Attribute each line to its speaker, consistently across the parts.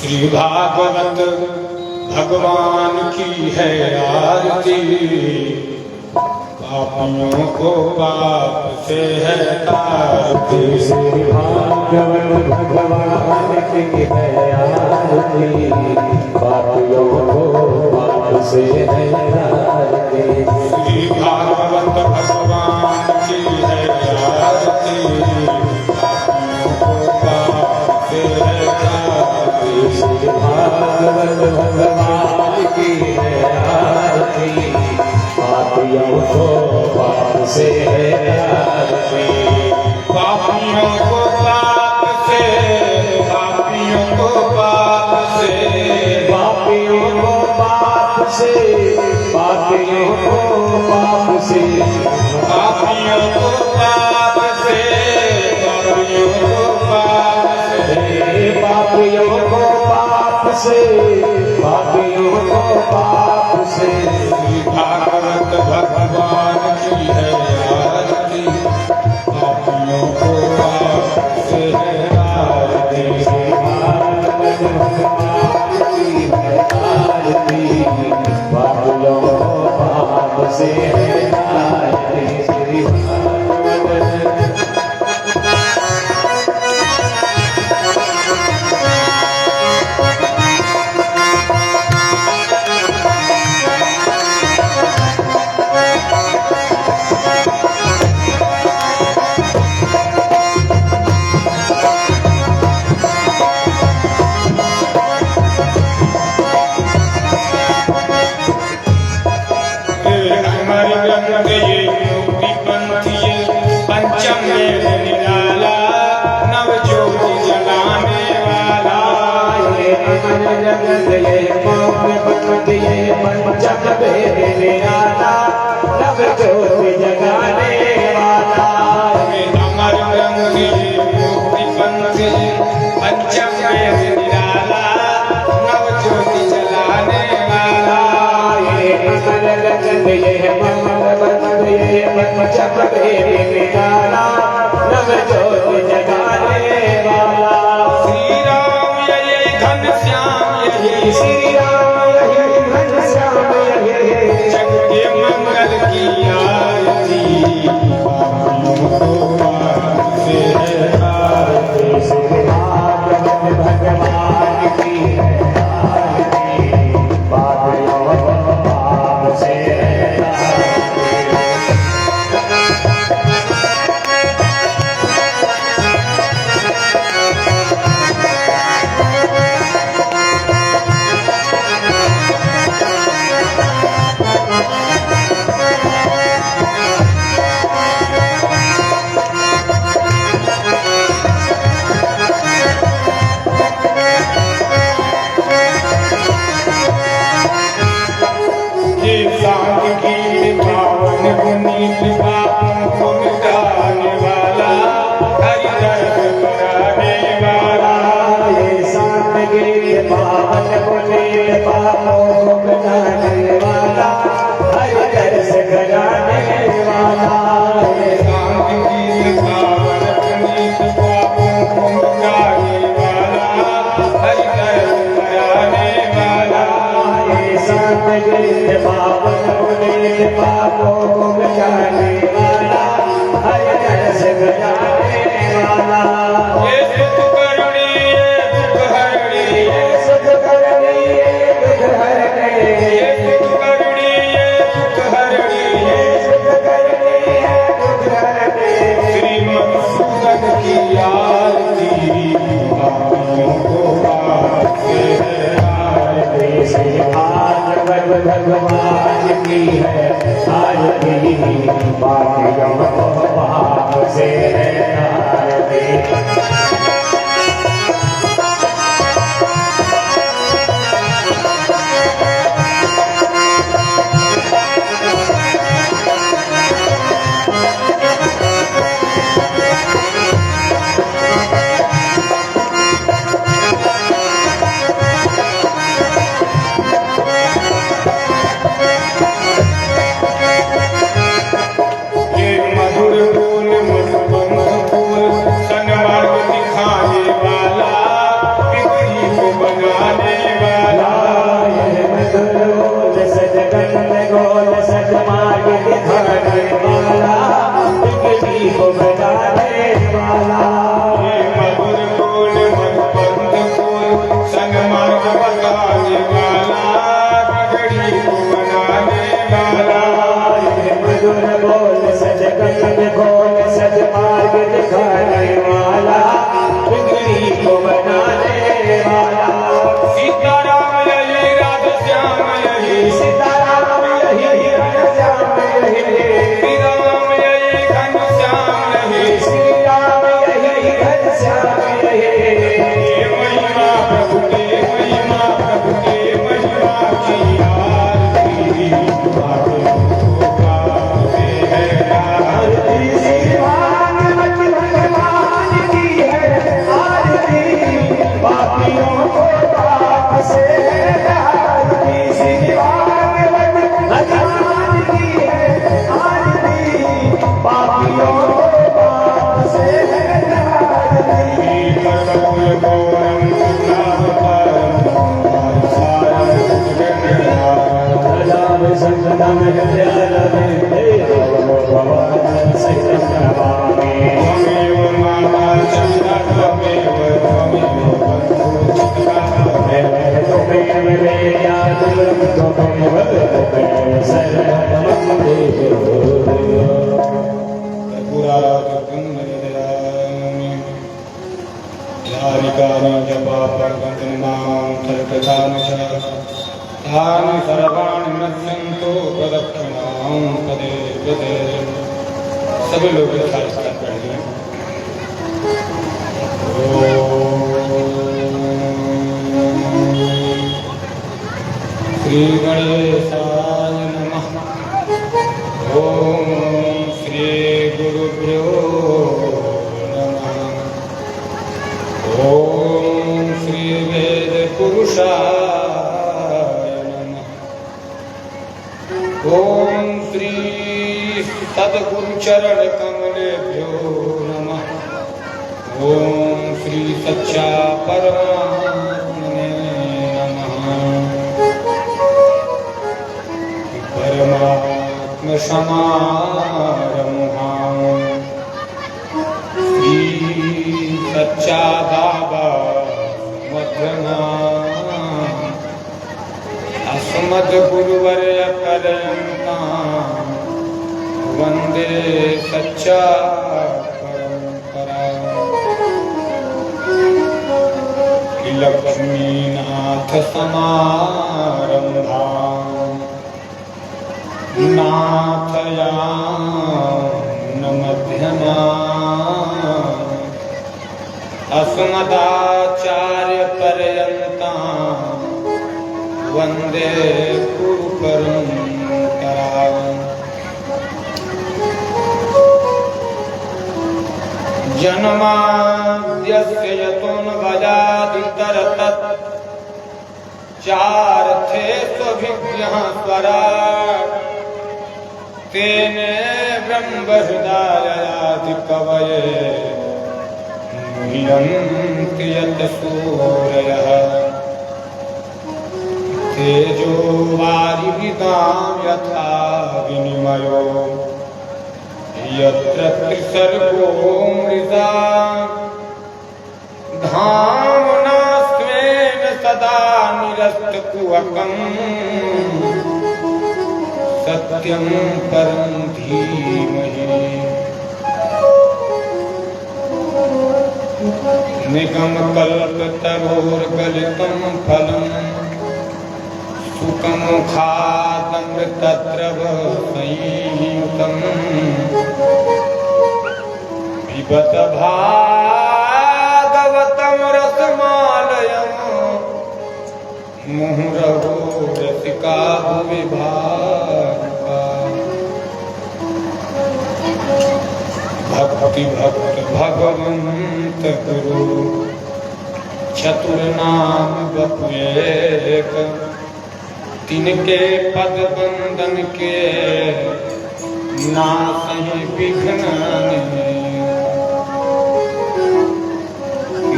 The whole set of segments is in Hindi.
Speaker 1: श्री भागवत भगवान की है आरती, पापियों को पाप से है तारती।
Speaker 2: श्री भागवत भगवान की है आरती, पापियों को पाप से है तारती।
Speaker 1: श्री भागवत भगवान की है आरती, पापियों को पाप से है तारती।
Speaker 2: श्री भागवत भगवान की है आरती, पापियों को पाप से है तारती।
Speaker 1: पापियों को पाप से, पापियों को पाप से,
Speaker 2: पापियों को पाप से, पापियों को पाप से,
Speaker 1: पापियों को पाप से, पापियों को पाप से,
Speaker 2: पापियों को पाप से, पापियों को पाप से।
Speaker 1: श्री भागवत भगवान की है आरती, पापियों को पाप से है तारती।
Speaker 2: श्री भागवत भगवान की है आरती, पापियों को पाप से है तारती। श्री भागवत
Speaker 1: पंचम में निराला, नवज्योति जलाने वाला।
Speaker 2: ये अमर जगत ये मौन पंथ ये पंचम भेद निराला, नवज्योति जगाने वाला।
Speaker 1: ये अमर ग्रंथ ये मुक्ति पंथ ये पंचम में निराला, नवज्योति जलाने वाला।
Speaker 2: ये अमर जगत ये मौन पंथ ये पंचम भेद निराला, नवज्योति जगाने वाला।
Speaker 1: श्री राम यही घनश्याम यही,
Speaker 2: श्री राम यही घनश्याम यही,
Speaker 1: जग के मंगल की आरती, पापियों को पाप से है तारती।
Speaker 2: श्री भागवत भगवान की है आरती, पापियों को पाप से है तारती।
Speaker 1: ये सांग गीत पावन पुनीत पापों को मिटाने वाला, हरि दर्द कराने वाला।
Speaker 2: ये सांग गीत पावन पुनीत पापों को मिटाने वाला, हरि दर्द कराने वाला।
Speaker 1: ये सांग गीत पावन पुनीत पापों को मिटाने वाला, हरि दर्द कराने वाला।
Speaker 2: ये सांग गीत पावन पुनीत पापों को मिटाने वाला, हरि दर्द कराने वाला।
Speaker 1: ये सुख करुणी ये दुख हरणी,
Speaker 2: ये सुख करनी ये दुख हरने,
Speaker 1: ये सुख करुणी ये दुख हरणी,
Speaker 2: ये सुख करनी है दुख हरने।
Speaker 1: श्री मधुसूदन की आरती, पापियों को पाप से है तारती।
Speaker 2: श्री भागवत भगवान की है आरती, पापियों को पाप से है तारती। पापियों को पाप से आज भी भागवत अजान की है आज भी पापियों को पाप से आज भी
Speaker 1: कर्पूर गौरम
Speaker 2: करुणावतारम संगम विद्यालय
Speaker 1: त्वमेव माता चंद्र त्वमेव तानि सर्वाणि नश्यन्तु प्रदक्षिणां पदे पदे। सभी लोग साथ पढ़ लें। श्री गणेशाय नमः। ओम श्री गुरुभ्यो नमः। ओम श्री वेद पुरुषाय नमः। ओम श्री सद्गुरु चरण कमलेभ्यो नमः। ओम श्री सच्चा परमात्मने नमः। परमात्म समारम्भां श्री सच्चा बाबा मध्यमां अस्मद् गुरुवर्य पर्यन्तां वन्दे सच्चा परम्परा। लक्ष्मीनाथ समारम्भां नाथयां मध्यमां अस्मदाचार्य पर्यन्तां वन्दे गुरु परम्परां। जन्माद्यस्य यतोऽन्वयादितरतः चार्थे स्वभिज्ञः स्वराट् तेने ब्रह्महृदायादि कवये मुह्यन्ति यत् सूरयः। तेजो वारिविदां यथा विनिमयो यत्र त्रिसर्गो मृषा धाम्ना स्वेन सदा निरस्तकुहकम् सत्यं परं धीमहि। निगमकल्पतरोर्गलितं फलं सुखमुखादमृतद्रवसंयुतं पिबत भागवतं रसमालयं मुहुरहो रसिका भुवि भावुका। भक्ति भक्त भगवंत गुरु चतुर नाम बपुएक तिनके पद बंदन के नासहि विघ्न।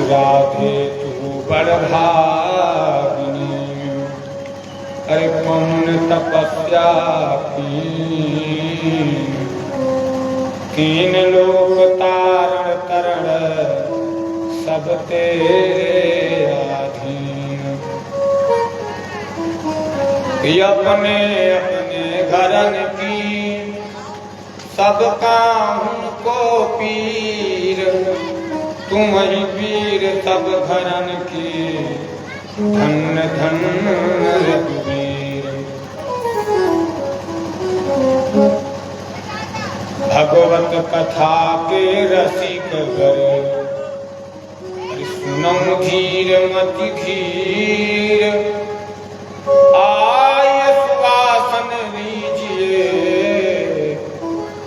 Speaker 1: राधे तू बड़ भागिनी अरे कौन तपस्या की तीन लोक तारण तरण सब तेरे अधीन। अपने अपने घरन की सबका उनको पीर तुम ही वीर सब घरन की धन धन रघुवीर। भगवत कथा के रसिक गर सुनौ धीर मति धीर आय सुवासन लीजिए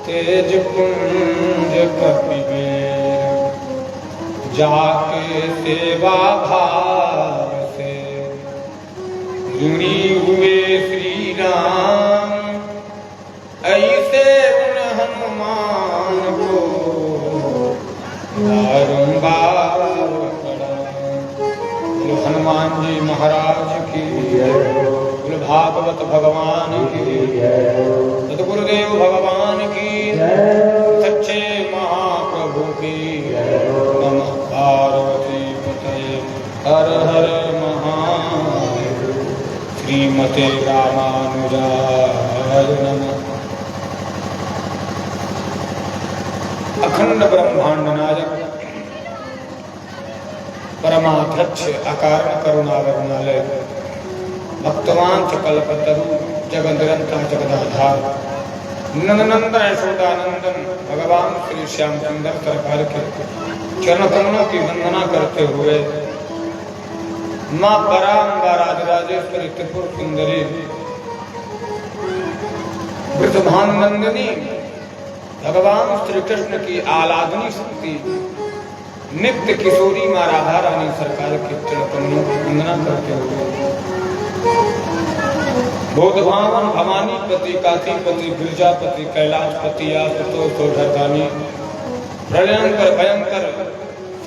Speaker 1: तेज पुंज कपिबेर। जाके सेवा भाव से ऋणी हुए श्री राम, ऐसे उन हनुमान को बारंबार प्रणाम। हनुमान जी महाराज की, भागवत भगवान की, सतगुरुदेव भगवान की, सच्चे महाप्रभु की। नमः पार्वती पतये हर हर महादेव। श्रीमते रामानुजाय नमः। अखंड ब्रह्मांड नायक परमाध्यक्ष अकारण करुणावरुणालय भक्तवान कल्पतरु जगन्निरंतर जगदाधार नंदनंदन यशोदानंदन भगवान श्री श्याम सुंदर सरकार के चरण कमलों की वंदना करते हुए मां पराम्बा राजराजेश्वरी त्रिपुर सुंदरी वृषभानंदिनी भगवान श्री कृष्ण की आलादनी शक्ति नित्य किशोरी मां राधा रानी सरकार के चरण कमलों की वंदना करते हुए बोधभावन भवानीपति काशीपति गिरजापति कैलाशपति आशुतोषधानी प्रलयंकर भयंकर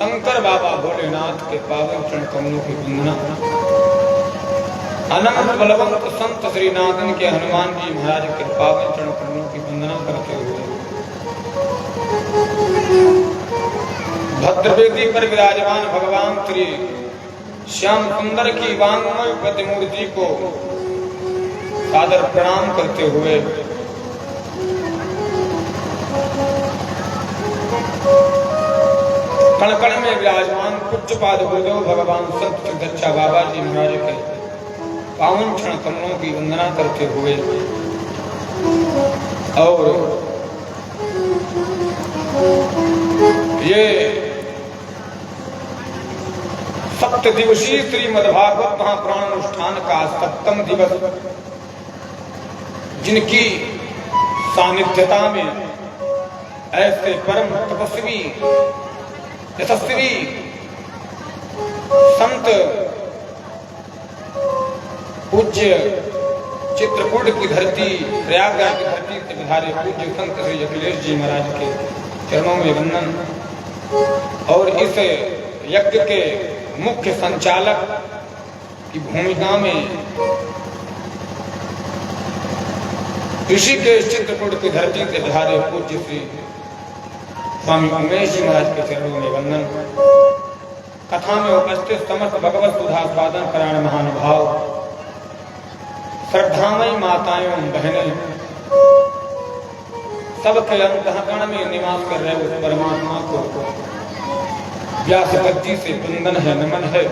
Speaker 1: शंकर बाबा भोलेनाथ के पावन चरण कमलों की वंदना। अनंत बलवंत संत श्रीनाथन के हनुमान जी महाराज के पावन चरण कमलों की वंदना करते हुए भद्रवेदी पर विराजमान भगवान श्री श्याम सुंदर की वांगमय प्रतिमूर्ति को सादर प्रणाम करते हुए कण कण में विराजमान पूज्यपाद गुरुदेव भगवान संत सिद्धच्छा बाबा जी महाराज के पावन क्षण कमलों की वंदना करते हुए और ये सप्त दिवसीय श्रीमद्भागवत महापुराण अनुष्ठान का 7वां दिवस, जिनकी सानिध्यता में ऐसे परम तपस्वी यशस्वी संत पूज्य चित्रकूट की धरती प्रयागराज की धरती से विधारे पूज्य संत श्री अखिलेश जी महाराज के चरणों में वंदन और इस यज्ञ के मुख्य संचालक की भूमिका में ऋषिकेश चित्रकूट की धरती से विधारे पूज्य श्री स्वामी उमेश जी महाराज के चरणों में वंदन। कथा में उपस्थित समस्त भगवत सुधा स्वादन कराण महानुभाव, श्रद्धामयी माताएं एवं बहनें, सबके अंतःकरण में निवास कर रहे उस परमात्मा को व्यासपति से वंदन है, नमन है।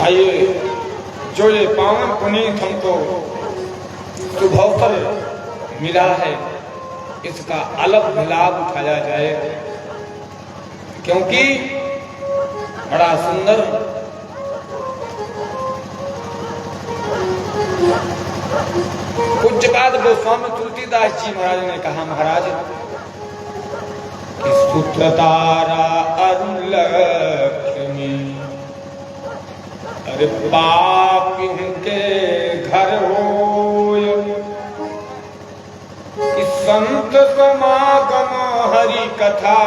Speaker 1: आइए, जो ये पावन पुनीत हमको शुभअवसर मिला है, इसका अलग लाभ उठाया जाए, क्योंकि बड़ा सुंदर पूज्यपाद गोस्वामी तुलसीदास जी महाराज ने कहा, महाराज कि सूत्रधारा अरुण लक्ष्मी, अरे पापी के घर होय, कि संत समागम हरि कथा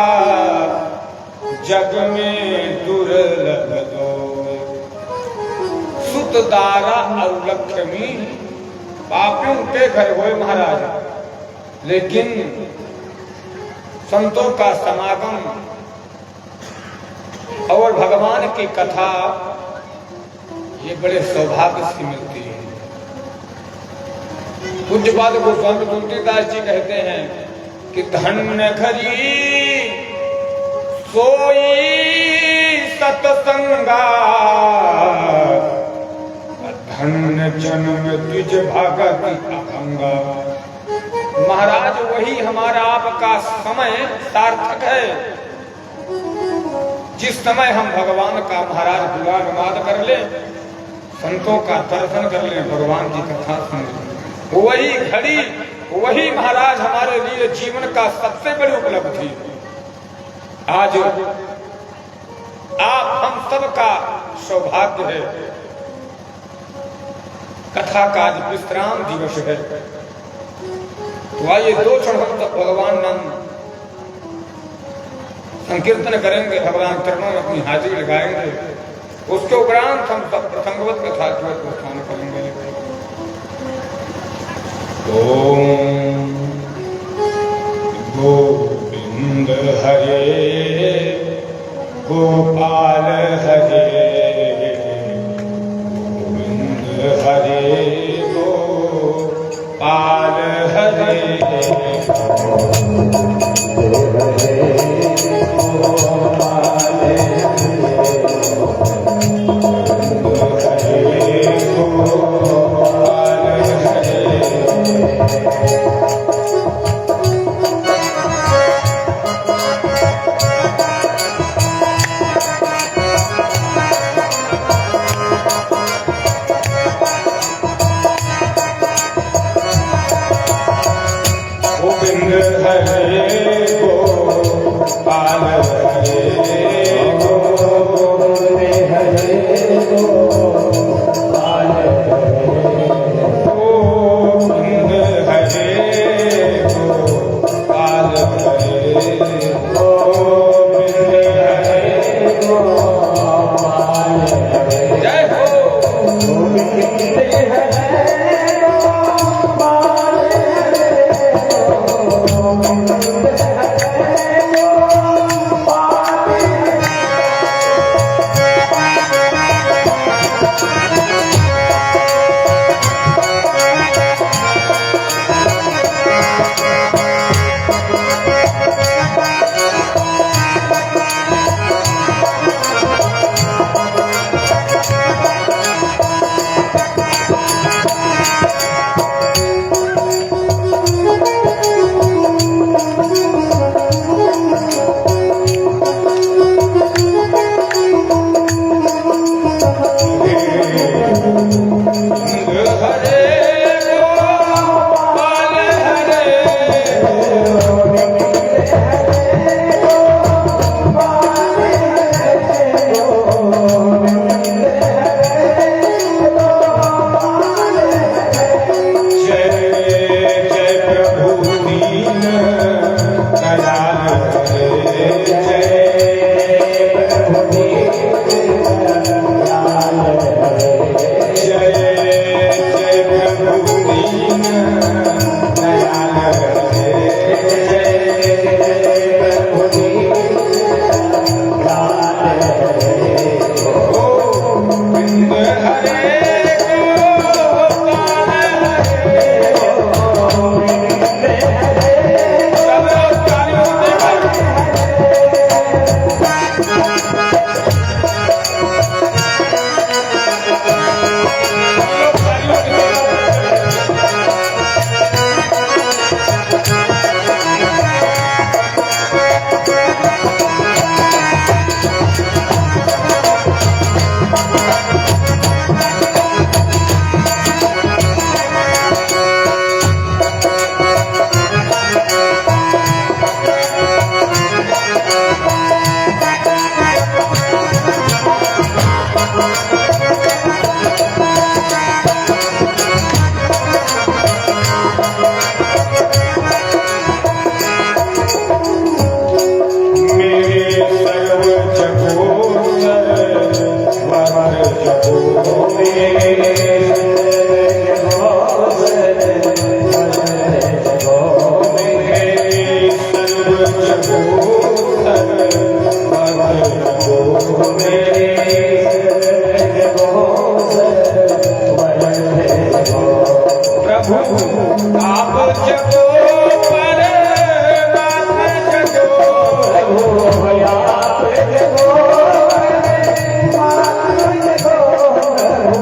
Speaker 1: जग में दुर्लभ दो। सुतदारा और लक्ष्मी पापियों के घर होए महाराज, लेकिन संतों का समागम और भगवान की कथा ये बड़े सौभाग्य से मिलती है। पूज्यपाद गोस्वामी तुलसीदास जी कहते हैं कि धन्य घरी सोई सतसंगा, धन्य जन्म द्विज भगत अभंगा। महाराज वही हमारा आपका समय सार्थक है, जिस समय हम भगवान का महाराज गुणानुवाद कर ले, संतों का दर्शन कर ले, भगवान की कथा सुन ले, वही घड़ी वही महाराज हमारे लिए जीवन का सबसे बड़ी उपलब्धि है। आज आप हम सब का सौभाग्य है, कथा का आज विश्राम दिवस है। तो आइए 2 क्षण हम भगवान नाम संकीर्तन करेंगे, भगवान चरणों में अपनी हाजिरी लगाएंगे। उसके उपरांत हम सब प्रसंगवत कथा को स्थान करेंगे। ओम गोविंद हरे गोपाल हरे गोविंद हरे गोपाल हरे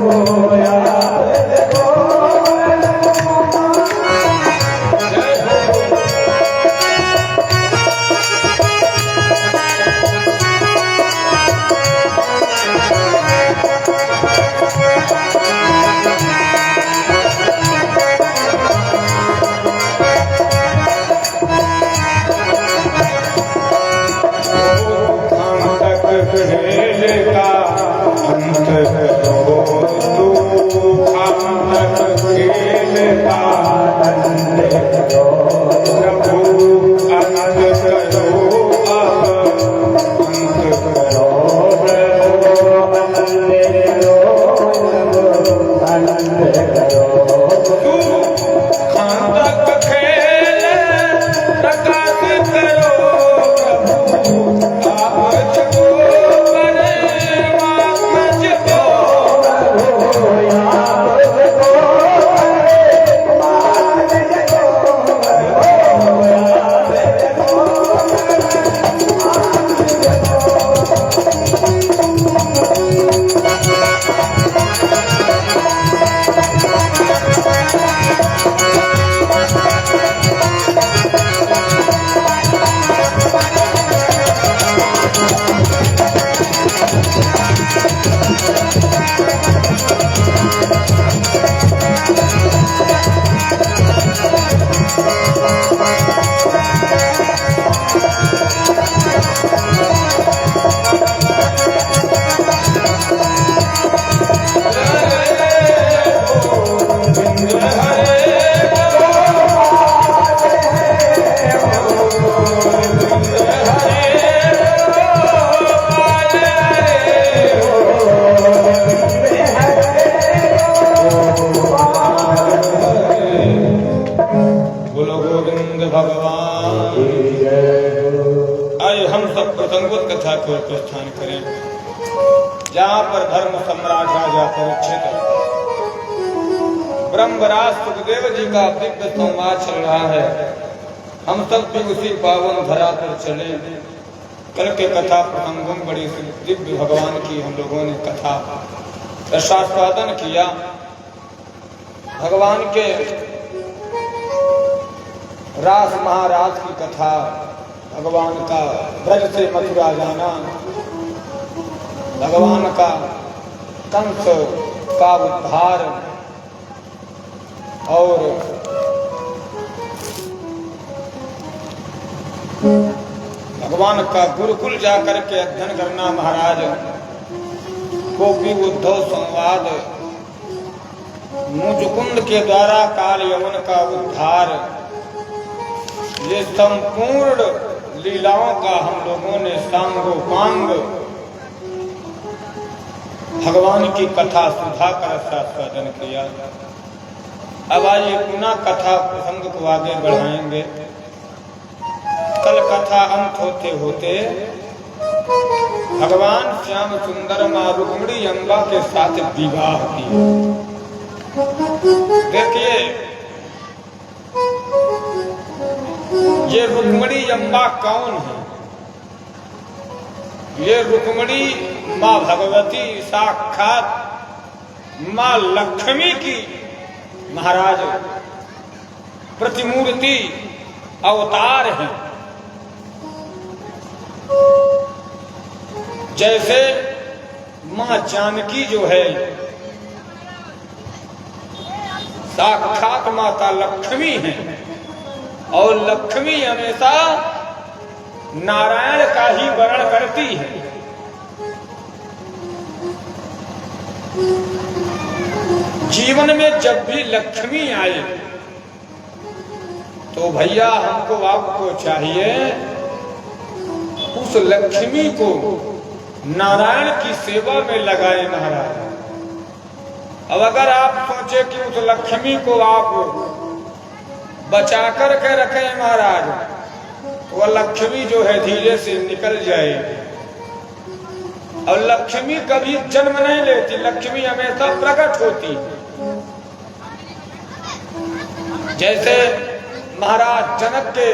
Speaker 2: Oh
Speaker 1: खेल का अंत करो तूफान खेल का अंत करो प्रभु अंत करो अंत करो प्रस्थान करें जहां पर धर्म सम्राट राजा परीक्षित ब्रह्मराज सुखदेव जी का दिव्य संवाद चल रहा है। हम सब भी उसी पावन धरा पर चले। कल के कथा प्रसंगों बड़ी दिव्य भगवान की हम लोगों ने कथा रसास्वादन किया। भगवान के रास महाराज की कथा, भगवान का ब्रज से मथुरा जाना, भगवान का कंस का उद्धार और भगवान का गुरुकुल जाकर के अध्ययन करना, महाराज गोपी उद्धव संवाद, मुचुकुंद के द्वारा काल यवन का उद्धार, ये संपूर्ण लीलाओं का हम लोगों ने सांगोपांग भगवान की कथा सुधा कर आस्वादन किया। अब आइए पुनः कथा प्रसंग को आगे बढ़ाएंगे। कल कथा अंत होते होते भगवान श्याम सुंदर मां रुक्मिणी अम्बा के साथ विवाह किया। देखिए ये रुक्मिणी अम्बा कौन है? ये रुक्मिणी माँ भगवती साक्षात माँ लक्ष्मी की महाराज प्रतिमूर्ति अवतार है। जैसे माँ जानकी जो है साक्षात माता लक्ष्मी है, और लक्ष्मी हमेशा नारायण का ही वर्ण करती है। जीवन में जब भी लक्ष्मी आए तो भैया हमको आपको चाहिए उस लक्ष्मी को नारायण की सेवा में लगाए महाराज। अब अगर आप सोचे कि उस लक्ष्मी को आप बचा कर के रखें महाराज, तो वह लक्ष्मी जो है धीरे से निकल जाए। और लक्ष्मी कभी जन्म नहीं लेती, लक्ष्मी हमेशा प्रकट होती। जैसे महाराज जनक के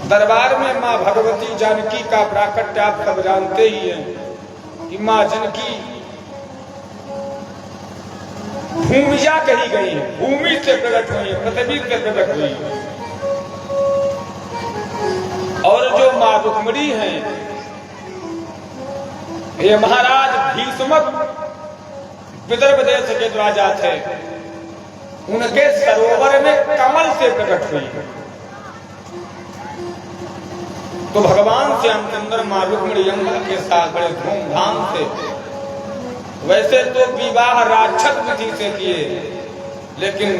Speaker 1: दरबार में माँ भगवती जानकी का प्राकट्य आप सब जानते ही हैं कि माँ जानकी भूमिजा कही गई है, भूमि से प्रकट हुई है, पृथ्वी से प्रकट हुई है। और जो माँ रुक्मिणी हैं, ये महाराज भीष्मक विदर्भ देश के राजा थे, उनके सरोवर में कमल से प्रकट हुई। तो भगवान श्यामचंद्र मां रुक्मिणी अम्बा के साथ बड़े धूमधाम से, वैसे तो विवाह राक्षस विधि से किए, लेकिन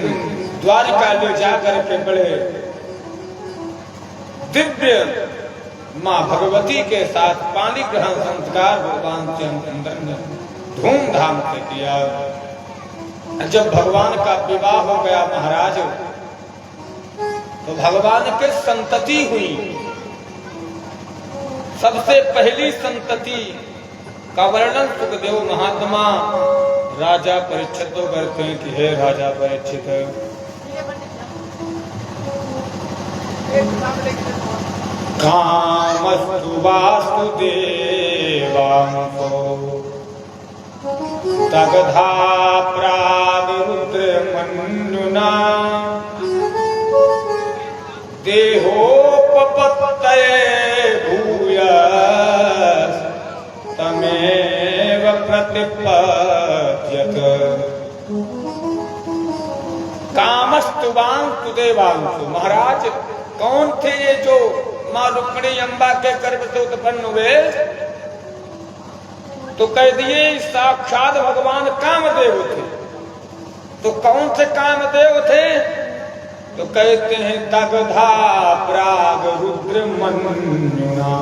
Speaker 1: द्वारिका ले जाकर के बड़े दिव्य मां भगवती के साथ पानी ग्रहण संस्कार भगवान श्यामचंद्र ने धूमधाम से किया। जब भगवान का विवाह हो गया महाराज, तो भगवान के संतति हुई। सबसे पहली संतति का वर्णन सुखदेव महात्मा राजा परीक्षित तो करते हैं कि हे राजा परीक्षित, कामस्तु वासुदेवांसो तगधा प्रागरुद्रमन्युना देहोपपत्तये भूयस् तमेव प्रतिपद्यत। कामस्तु वासुदेवांसो, महाराज कौन थे ये जो मां रुक्मिणी अम्बा के गर्भ से उत्पन्न हुए? तो कह दिए साक्षात भगवान कामदेव थे। तो कौन से कामदेव थे? तो कहते हैं तगधा प्राग रुद्र मन्युना,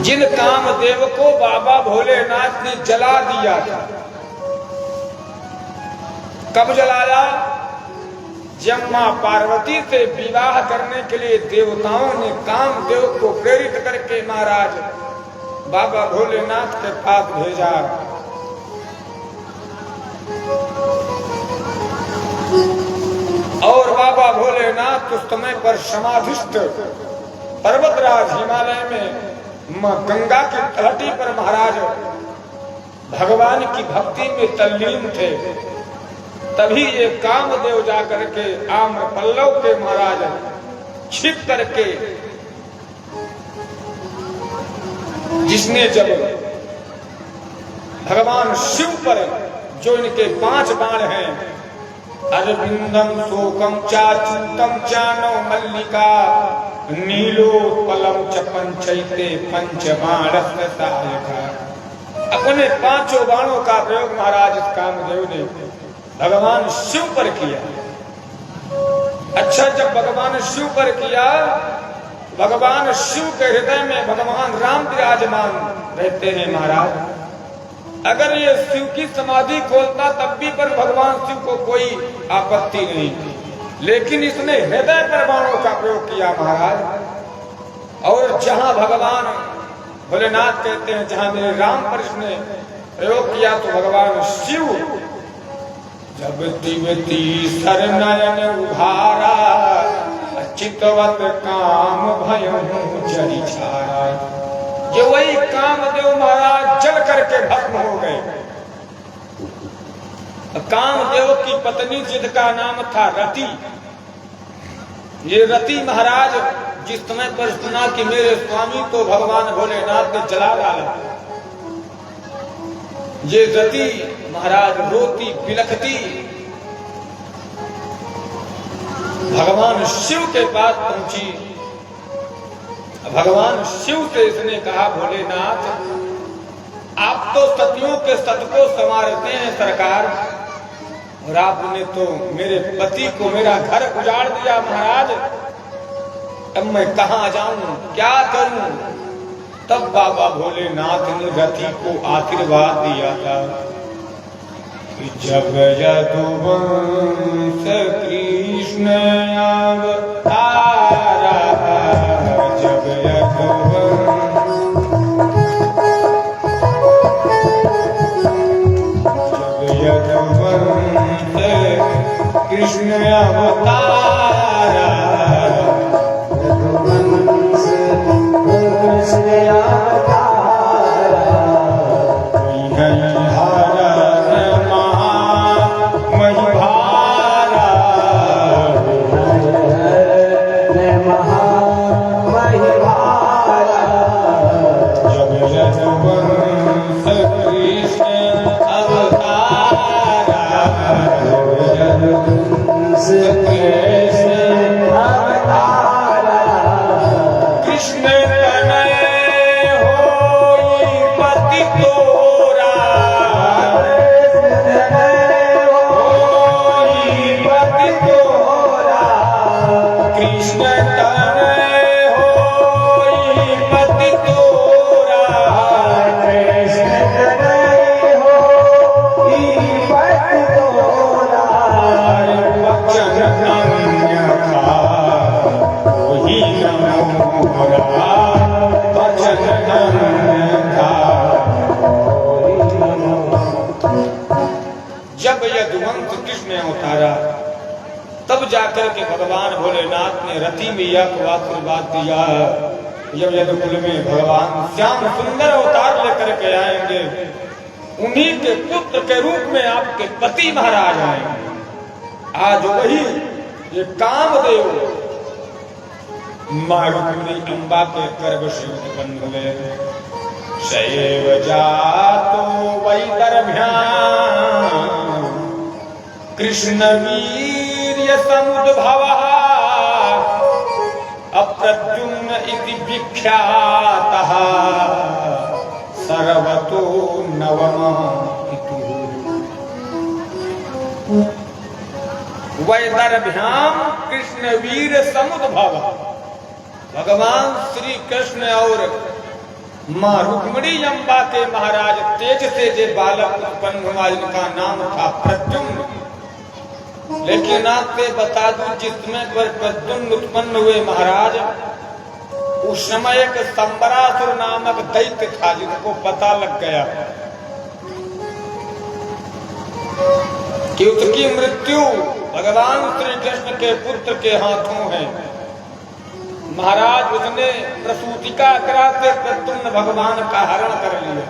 Speaker 1: जिन कामदेव को बाबा भोलेनाथ ने जला दिया था। कब जलाया? जब मां पार्वती से विवाह करने के लिए देवताओं ने कामदेव को प्रेरित करके महाराज बाबा भोलेनाथ के पास भेजा। और बाबा भोलेनाथ उस समय पर समाधिस्थ पर्वतराज हिमालय में मां गंगा की तलहटी पर महाराज भगवान की भक्ति में तल्लीन थे। तभी ये कामदेव जाकर के आम्र पल्लव के महाराज छिप करके, जिसने जब भगवान शिव पर जो इनके 5 बाण हैं, अरविंदम शोकम चाचितम चानो मल्लिका नीलोत्पलम च पंचैते पंचबाणस्य सहायका, अपने 5 बाणों का प्रयोग महाराज इस कामदेव ने भगवान शिव पर किया। अच्छा, जब भगवान शिव पर किया, भगवान शिव के हृदय में भगवान राम विराजमान रहते हैं महाराज। अगर ये शिव की समाधि खोलता तब भी पर भगवान शिव को कोई आपत्ति नहीं, लेकिन इसने हृदय पर बाणों का प्रयोग किया महाराज। और जहां भगवान भोलेनाथ कहते हैं जहां मेरे राम पर इसने प्रयोग किया, तो भगवान शिव जब दिवती सरनयन उभारा चितवत काम भयं जरि छाया, ये वही कामदेव महाराज जल करके भस्म हो गए। कामदेव की पत्नी जिसका नाम था रति, ये रति महाराज जिस समय पर सुना कि मेरे स्वामी तो भगवान भोलेनाथ ने जला डाला, ये रति महाराज रोती बिलखती भगवान शिव के पास पहुंची। भगवान शिव से इसने कहा, भोलेनाथ आप तो सतियों के सत को संवारते हैं सरकार, और आपने तो मेरे पति को मेरा घर उजाड़ दिया महाराज। अब मैं कहाँ जाऊं, क्या करूं? तब बाबा भोलेनाथ ने रति को आशीर्वाद दिया था कि जब यदुवंश कृष्ण अवतारा, जब यदुवंश कृष्ण अवतारा, कृष्ण तनय होई पति तोरा, होई पति तोरा, कृष्ण तनय होई पति तोरा,
Speaker 2: कृष्ण तनय होई पति तोरा,
Speaker 1: वचन अन्यथा वही न मोरा, वचन अन्यथा वही न मोरा। जब यदुवंश कृष्ण ने उतारा तब जाकर के भगवान भोलेनाथ ने रति मैया को आशीर्वाद दिया। जब यदुकुल में भगवान श्याम सुंदर अवतार लेकर के आएंगे, उन्हीं के पुत्र के रूप में आपके पति महाराज आएंगे। आज वही ये कामदेव माँ रुक्मिणी अम्बा के गर्भ से उत्पन्न हुए। शैव जातो वैदर्भ्याम् कृष्ण वीर्य समुद्भवः अप्रद्युम्न इति विख्यातः सर्वतो नवमः वैदर्भ्याम कृष्ण वीर समुद्भव। भगवान श्री कृष्ण और माँ रुक्मिणी अम्बा के महाराज तेज से जे बालक उत्पन्न हुआ जिनका नाम था प्रद्युम्न। लेकिन आपसे बता दूं, जिसमें पर प्रद्युम्न उत्पन्न हुए महाराज, उस समय एक संबरासुर नामक दैत्य था जिसको पता लग गया कि उसकी मृत्यु भगवान श्री कृष्ण के पुत्र के हाथों है। महाराज उसने प्रसूतिका ग्रह से प्रद्युम्न भगवान का हरण कर लिया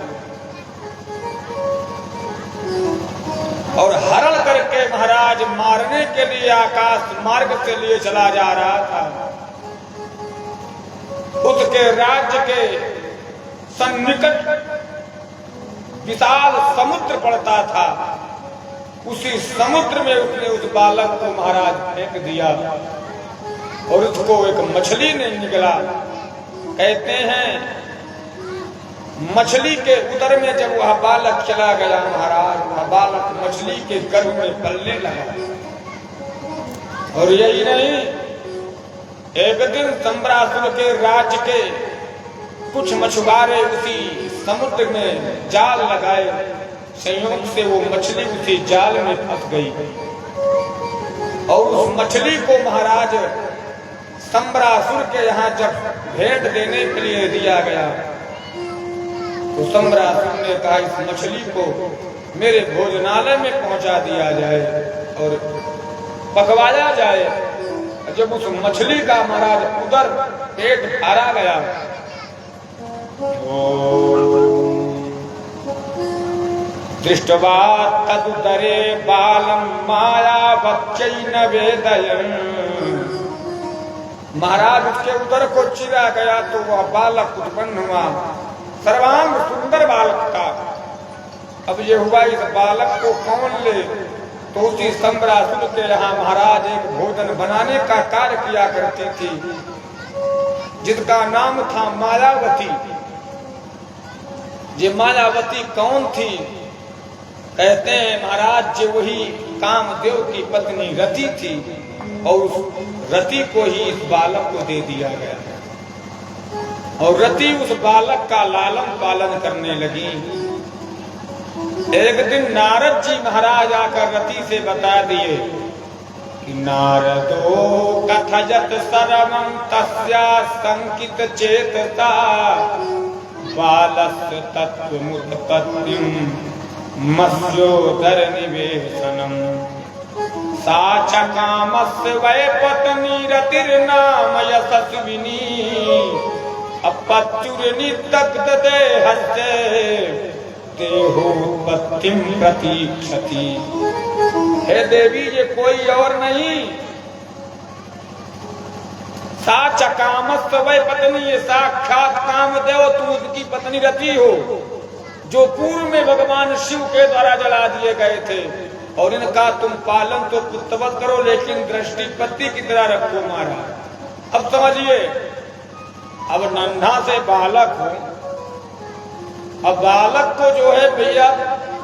Speaker 1: और हरण करके महाराज मारने के लिए आकाश मार्ग से लिए चला जा रहा था। उसके राज्य के सन्निकट विशाल समुद्र पड़ता था। उसी समुद्र में उसने उस बालक को महाराज फेंक दिया और उसको एक मछली ने निगला। कहते हैं मछली के उदर में जब वह बालक चला गया महाराज, वह बालक मछली के गर्भ में पलने लगा। और यही नहीं, एक दिन संबरासुर के राज्य के कुछ मछुआरे उसी समुद्र में जाल लगाए। संयोग से वो मछली उसी जाल में फंस गई और उस मछली को महाराज संबरासुर के यहाँ जब भेंट देने के लिए दिया गया तो संबरासुर ने कहा इस मछली को मेरे भोजनालय में पहुंचा दिया जाए और पकवाया जाए। जब उस मछली का महाराज उधर पेट भरा गया दृष्टवा तदुदरे बालम मायावच्चैन वेदयन्। महाराज उसके उदर को चिरा गया तो वह बालक उत्पन्न हुआ। सर्वांग सुंदर बालक था। अब ये हुआ इस बालक को कौन ले, तो उसी संबरासुर के यहाँ महाराज एक भोजन बनाने का कार्य किया करती थी जिसका नाम था मायावती। ये मायावती कौन थी? कहते हैं महाराज जी वही कामदेव की पत्नी रति थी और उस रति को ही इस बालक को दे दिया गया और रति उस बालक का लालन पालन करने लगी। एक दिन नारद जी महाराज आकर रति से बता दिए कि नारदो कथयत सर्वं तस्या संकित चेतसा बालस्य तत्त्वमुत्पत्तिं मत्स्योदर निवेशनम। सा च कामस्य वै पत्नी रतिर्नाम यशस्विनी अपत्युर्निदग्ध देहस्य देहोत्पत्तिं प्रतीक्षति। हे देवी, ये कोई और नहीं, सा च कामस्य वै पत्नी, ये साक्षात कामदेव तुम उसकी पत्नी रति हो जो पूर्व में भगवान शिव के द्वारा जला दिए गए थे। और इनका तुम पालन तो पुत्रवत करो लेकिन दृष्टि पति की तरह रखो। मारा अब समझिए, अब नन्हा से बालक हो, अब बालक को जो है भैया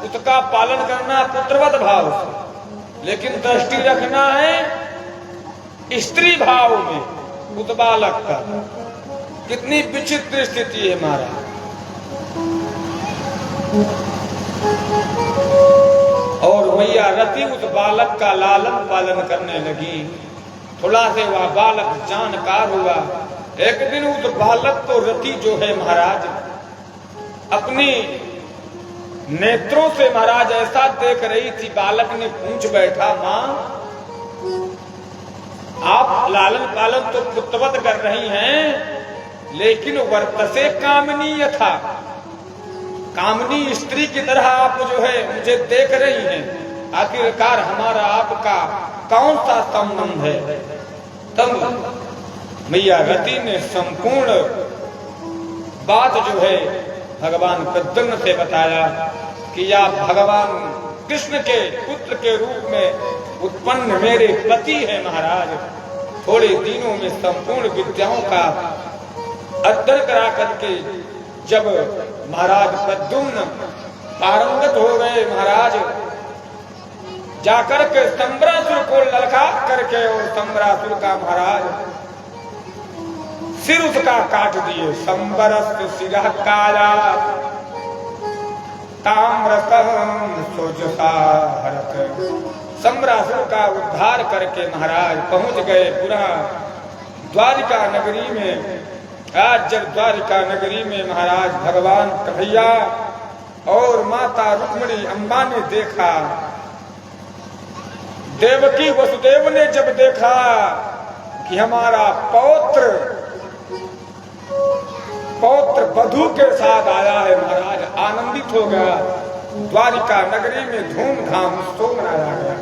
Speaker 1: उसका पालन करना पुत्रवत भाव से, लेकिन दृष्टि रखना है स्त्री भाव में उस बालक का। कितनी विचित्र स्थिति है महाराज। और मैया रति उस बालक का लालन पालन करने लगी। थोड़ा से वह बालक जानकार हुआ। एक दिन उस बालक को रति जो है महाराज अपनी नेत्रों से महाराज ऐसा देख रही थी, बालक ने पूछ बैठा, मां आप लालन पालन तो पुत्रवत कर रही हैं, लेकिन वर्तसे कामनी यथा, कामनी स्त्री की तरह आप जो है मुझे देख रही हैं, आखिरकार हमारा आपका कौन सा संबंध है? तब मैया रति ने संपूर्ण बात जो है भगवान प्रद्युम्न से बताया कि आप भगवान कृष्ण के पुत्र के रूप में उत्पन्न मेरे पति है महाराज। थोड़े दिनों में संपूर्ण विद्याओं का अध्ययन करा करके जब महाराज प्रद्युम्न पारंगत हो गए महाराज, जाकर के संबरासुर को ललका करके और संबरासुर का महाराज सिर उसका काट दिए। संबरस सिरः काला ताम्रतम सोजसा हरत। संबरासुर का उद्धार करके महाराज पहुंच गए पुनः द्वारिका नगरी में। आज जब द्वारिका नगरी में महाराज भगवान कन्हैया और माता रुक्मिणी अम्बा ने देखा, देवकी वसुदेव ने जब देखा कि हमारा पौत्र वधू के साथ आया है महाराज, आनंदित हो गया। द्वारिका नगरी में धूमधाम उत्सव मनाया गया।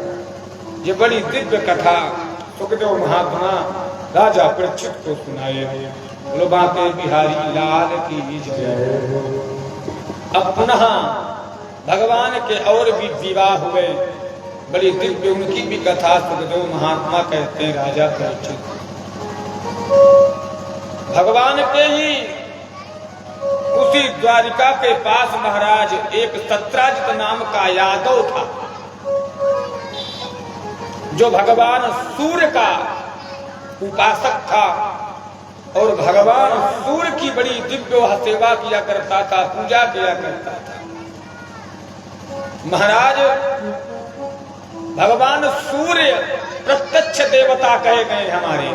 Speaker 1: ये बड़ी दिव्य कथा सुखदेव महात्मा राजा परीक्षित को सुनाए। बोलो बांके बिहारी लाल की जय। अब पुनः भगवान के और भी विवाह हुए, बड़ी दिव्य उनकी भी कथा सुखदेव महात्मा कहते हैं राजा परीक्षित। भगवान के ही उसी द्वारिका के पास महाराज एक सत्राजित नाम का यादव था, जो भगवान सूर्य का उपासक था और भगवान सूर्य की बड़ी दिव्य सेवा किया करता था, पूजा किया करता था। महाराज भगवान सूर्य प्रत्यक्ष देवता कहे गए हमारे।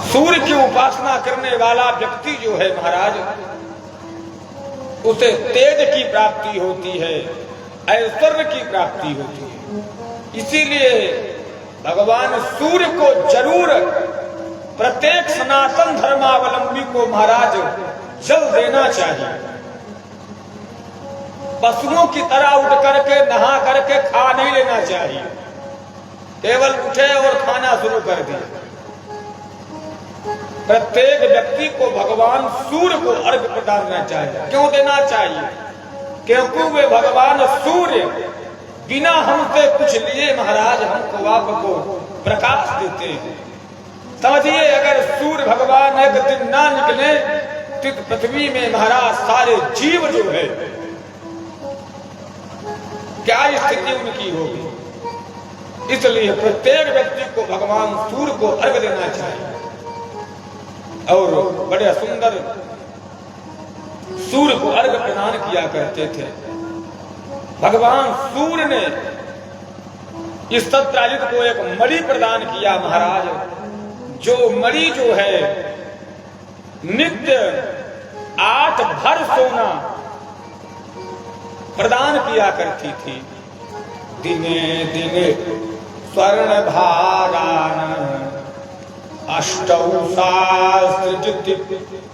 Speaker 1: सूर्य की उपासना करने वाला व्यक्ति जो है महाराज, उसे तेज की प्राप्ति होती है, ऐश्वर्य की प्राप्ति होती है। इसीलिए भगवान सूर्य को जरूर प्रत्येक सनातन धर्मावलंबी को महाराज जल देना चाहिए। पशुओं की तरह उठ करके नहा करके खा नहीं लेना चाहिए, केवल उठे और खाना शुरू कर दिया। प्रत्येक व्यक्ति को भगवान सूर्य को अर्घ्य प्रदान करना चाहिए। क्यों देना चाहिए? क्योंकि वे भगवान सूर्य बिना हमसे कुछ लिए महाराज हमको आपको प्रकाश देते हैं। समझिए, अगर सूर्य भगवान एक दिन ना निकले तो पृथ्वी में महाराज सारे जीव जो है क्या स्थिति उनकी होगी। इसलिए प्रत्येक व्यक्ति को भगवान सूर्य को अर्घ्य देना चाहिए। और बड़े सुंदर सूर्य को अर्घ्य प्रदान किया करते थे। भगवान सूर्य ने इस सत्राजित को एक मणि प्रदान किया महाराज, जो मणि जो है नित्य 8 भर सोना प्रदान किया करती थी। दिने दिने स्वर्ण भारान अष्टौ शास्त्रजिति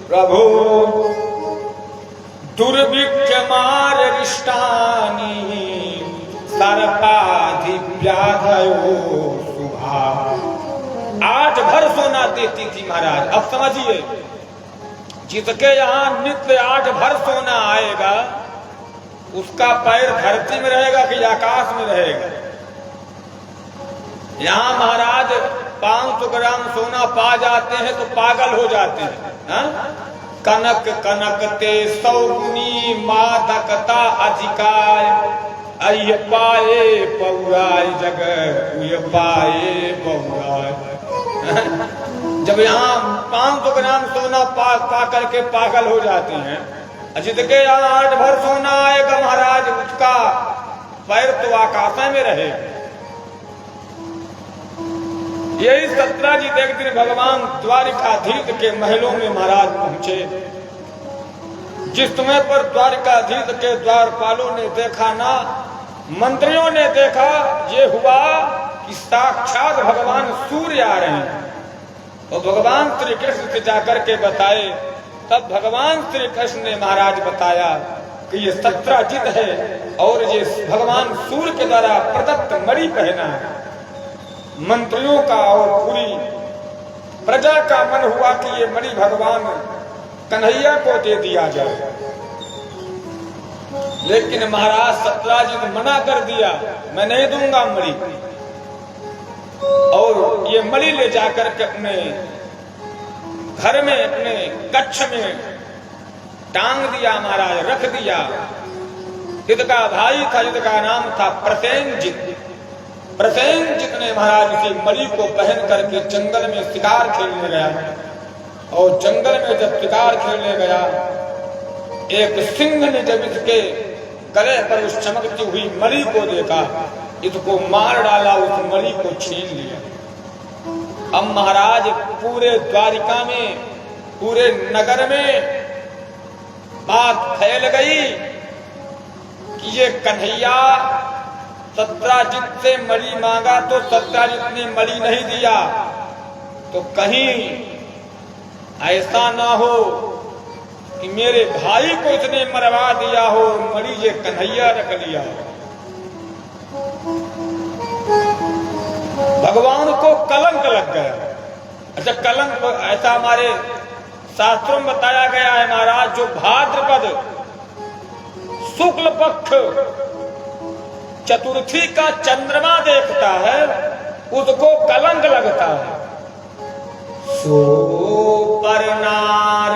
Speaker 1: प्रभो दुर्भिक्षमार रिष्टानि सर्पाधिव्याधयो शुभा। 8 भर सोना देती थी महाराज। अब समझिए, जिसके यहाँ नित्य 8 भर सोना आएगा, उसका पैर धरती में रहेगा कि आकाश में रहेगा? यहाँ महाराज 500 ग्राम सोना पा जाते हैं तो पागल हो जाते हैं। हा? कनक कनकते 100 गुनी मादकता अधिकाय, अय पाए पौराय जग उय पाए पौराय। जब यहाँ 500 ग्राम सोना पा करके पागल हो जाते हैं, अजित के यहाँ 8 भर सोना आएगा महाराज, उसका पैर तो आकाश में रहे। यही सत्राजित एक दिन भगवान द्वारिकाधीश के महलों में महाराज पहुंचे। जिस समय पर द्वारिकाधीश के द्वारपालों ने देखा ना, मंत्रियों ने देखा, ये हुआ कि साक्षात भगवान सूर्य आ रहे हैं। और भगवान श्री कृष्ण से जाकर के बताए, तब भगवान श्री कृष्ण ने महाराज बताया कि ये सत्राजित है और ये भगवान सूर्य के द्वारा प्रदत्त मणि पहना है। मंत्रियों का और पूरी प्रजा का मन हुआ कि ये मणि भगवान कन्हैया को दे दिया जाए, लेकिन महाराज सत्राजित मना कर दिया, मैं नहीं दूंगा मणि। और ये मणि ले जाकर के अपने घर में, अपने कक्ष में टांग दिया महाराज, रख दिया। इसका भाई था, जिसका नाम था प्रसेनजित। प्रसेनजित ने महाराज इसी मणि को पहन करके जंगल में शिकार खेलने गया। और जंगल में जब शिकार खेलने गया, एक सिंह ने जब इसके गले पर उस चमकती हुई मणि को देखा, इसको मार डाला, उस मणि को छीन लिया। अब महाराज पूरे द्वारिका में, पूरे नगर में बात फैल गई कि ये कन्हैया सत्राजित से मणि मांगा तो सत्राजित ने मणि नहीं दिया, तो कहीं ऐसा ना हो कि मेरे भाई को इसने मरवा दिया हो, मणि ये कन्हैया रख लिया। भगवान को कलंक लग गया। अच्छा, कलंक ऐसा हमारे शास्त्रों में बताया गया है महाराज, जो भाद्रपद शुक्ल पक्ष चतुर्थी का चंद्रमा देखता है, उसको कलंक लगता है। सो परनार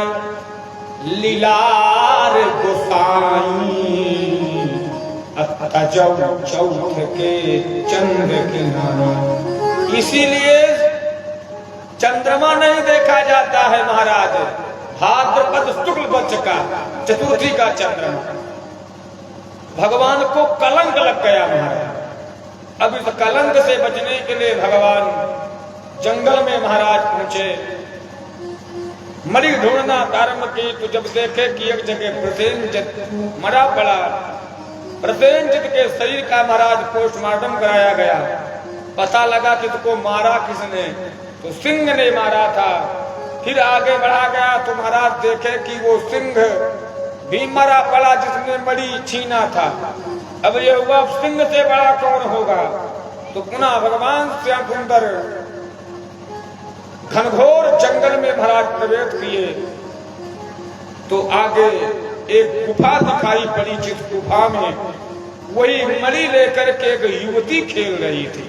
Speaker 1: लीलार गोसाई, चौथ के चंद्र किनारा। इसीलिए चंद्रमा नहीं देखा जाता है महाराज, भाद्रपद शुक्ल पक्ष का चतुर्थी का चंद्रमा। भगवान को कलंक लग गया महाराज। अब इस कलंक से बचने के लिए भगवान जंगल में महाराज पहुंचे, मणि ढूंढना आरंभ की। तो जब देखे कि एक जगह प्रसेनजित मरा पड़ा, प्रसेनजित के शरीर का महाराज पोस्टमार्टम कराया गया। पता लगा कि इसको मारा किसने, तो सिंह ने मारा था। फिर आगे बढ़ा गया तो महाराज देखे कि वो सिंह भी मरा पड़ा जिसने मणि छीना था। अब ये हुआ सिंह से बड़ा कौन होगा, तो पुनः भगवान श्याम सुंदर घनघोर जंगल में महाराज प्रवेश किए। तो आगे एक गुफा दिखाई पड़ी, जिस गुफा में वही मणि लेकर के एक युवती खेल रही थी।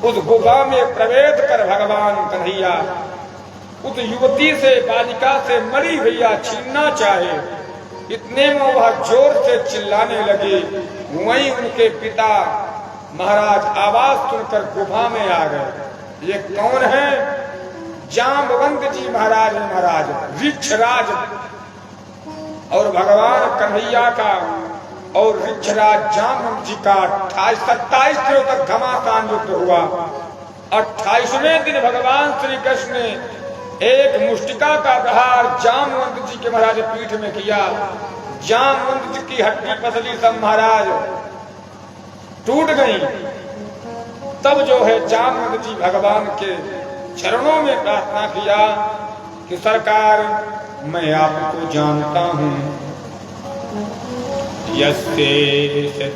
Speaker 1: उस गुफा में प्रवेश कर भगवान कन्हैया उस युवती से, बालिका से मणि भैया छीनना चाहे। इतने में वह जोर से चिल्लाने लगे। वहीं उनके पिता महाराज आवाज सुनकर गुफा में आ गए। ये कौन है? जाम्बवंत जी महाराज है, महाराज ऋक्षराज। और भगवान कन्हैया का और ऋक्षराज जाम्बवंत जी का 27 दिनों तक घमासान युद्ध हुआ। 28वें दिन भगवान श्री कृष्ण ने एक मुष्टिका का प्रहार जामवंत जी के महाराज पीठ में किया। जामवंत जी की हड्डी पसली सब महाराज टूट गई। तब जो है जामवंत जी भगवान के चरणों में प्रार्थना किया कि सरकार, मैं आपको जानता हूँ। यस्ते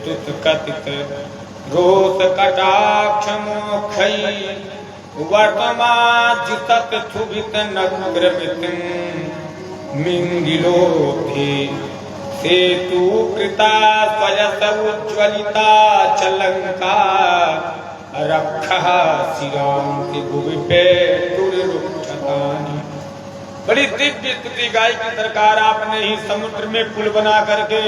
Speaker 1: तुत रोष कटाक्ष मोक्षई वर्तमाजितत क्षुभित नग्रमित मिंगिलो भी सेतु कृता स्वयस उज्ज्वलिता चलंका रखा श्री राम के भुवि पे तुर रुक्षतानी। बड़ी दिव्य स्तुति गाई की सरकार, आपने ही समुद्र में पुल बना करके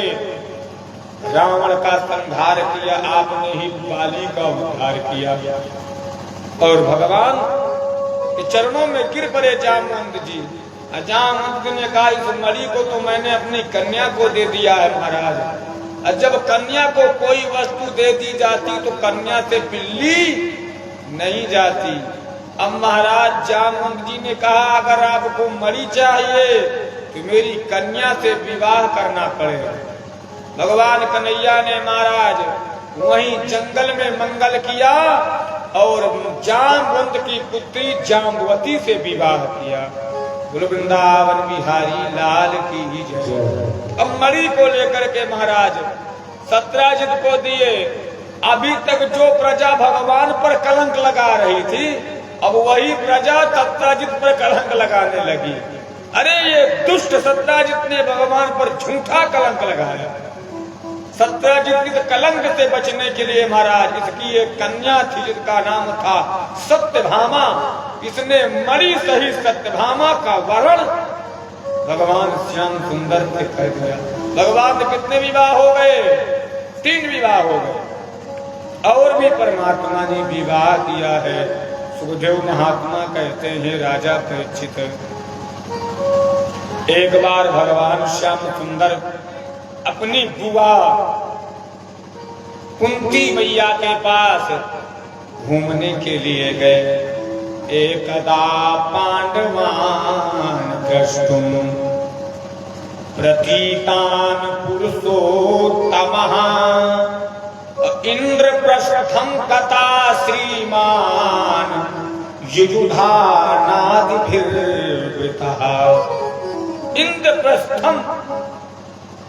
Speaker 1: रावण का संहार किया, आपने ही बाली का उद्धार किया। और भगवान के चरणों में गिर पड़े जामवंत जी। जामवंत जी ने कहा, इस मणि को तो मैंने अपनी कन्या को दे दिया है महाराज। और जब कन्या को कोई वस्तु दे दी जाती तो कन्या से बिल्ली नहीं जाती। अब महाराज जामवंत जी ने कहा, अगर आपको मणि चाहिए तो मेरी कन्या से विवाह करना पड़ेगा। भगवान कन्हैया ने महाराज वहीं जंगल में मंगल किया और जामवंत की पुत्री जाम्बवती से विवाह किया। बोलो वृंदावन बिहारी लाल की जय। अब मणि को लेकर के महाराज सत्राजित को दिए। अभी तक जो प्रजा भगवान पर कलंक लगा रही थी, अब वही प्रजा सत्राजित पर कलंक लगाने लगी। अरे ये दुष्ट सत्राजित ने भगवान पर झूठा कलंक लगाया। सत्राजित के कलंक से बचने के लिए महाराज इसकी एक कन्या थी जिसका नाम था सत्यभामा। इसने मणि सही सत्यभामा का वरण भगवान श्याम सुंदर से कर दिया। भगवान के कितने विवाह हो गए? 3 विवाह हो गए। और भी परमात्मा ने विवाह किया है। सुखदेव महात्मा कहते हैं, राजा परीक्षित, एक बार भगवान श्याम सुंदर अपनी बुआ कुंती मैया के पास घूमने के लिए गए। एकदा पांडवान द्रष्टुम प्रतीतान पुरुषोत्तमः इंद्रप्रस्थं कथा श्रीमान युयुधानादिभिर्वृतः। इंद्रप्रस्थम